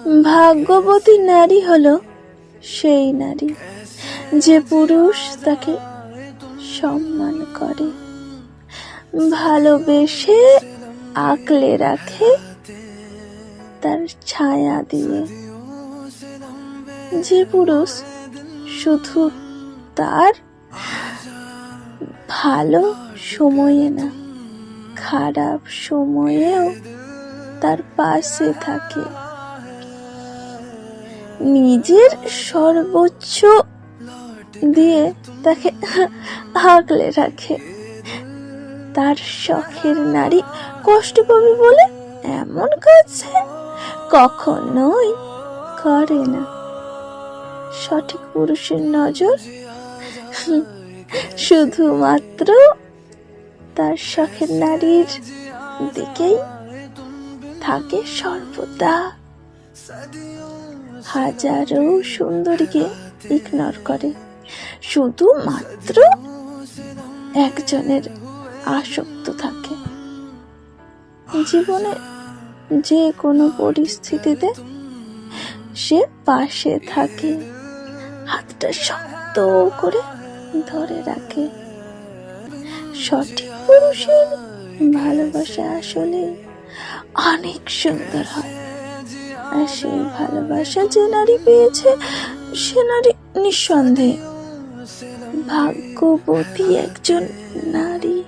ভাগ্যবতী নারী হলো সেই নারী যে পুরুষ তাকে সম্মান করে, ভালোবেসে আগলে রাখে তার ছায়া দিয়ে, যে পুরুষ শুধু তার ভালো সময়ে না, খারাপ সময়েও তার পাশে থাকে, নিজের সর্বোচ্চ দিয়ে তাকে আগলে রাখে। তার শখের নারী কষ্ট পাবে বলে এমন কাজ কখনোই করে না। সঠিক পুরুষের নজর শুধুমাত্র তার শখের নারীর দিকেই থাকে সর্বদা। হাজারো সুন্দরীকে ইগনোর করে, শুধুমাত্র একজনের আসক্ত থাকে। জীবনে যে কোনো পরিস্থিতিতে সে পাশে থাকে, হাতটা শক্ত করে ধরে রাখে। সঠিক পুরুষের ভালোবাসা আসলে অনেক সুন্দর হয়, আর সেই ভালোবাসা যে নারী পেয়েছে সে নারী নিঃসন্দেহে ভাগ্যবতী একজন নারী।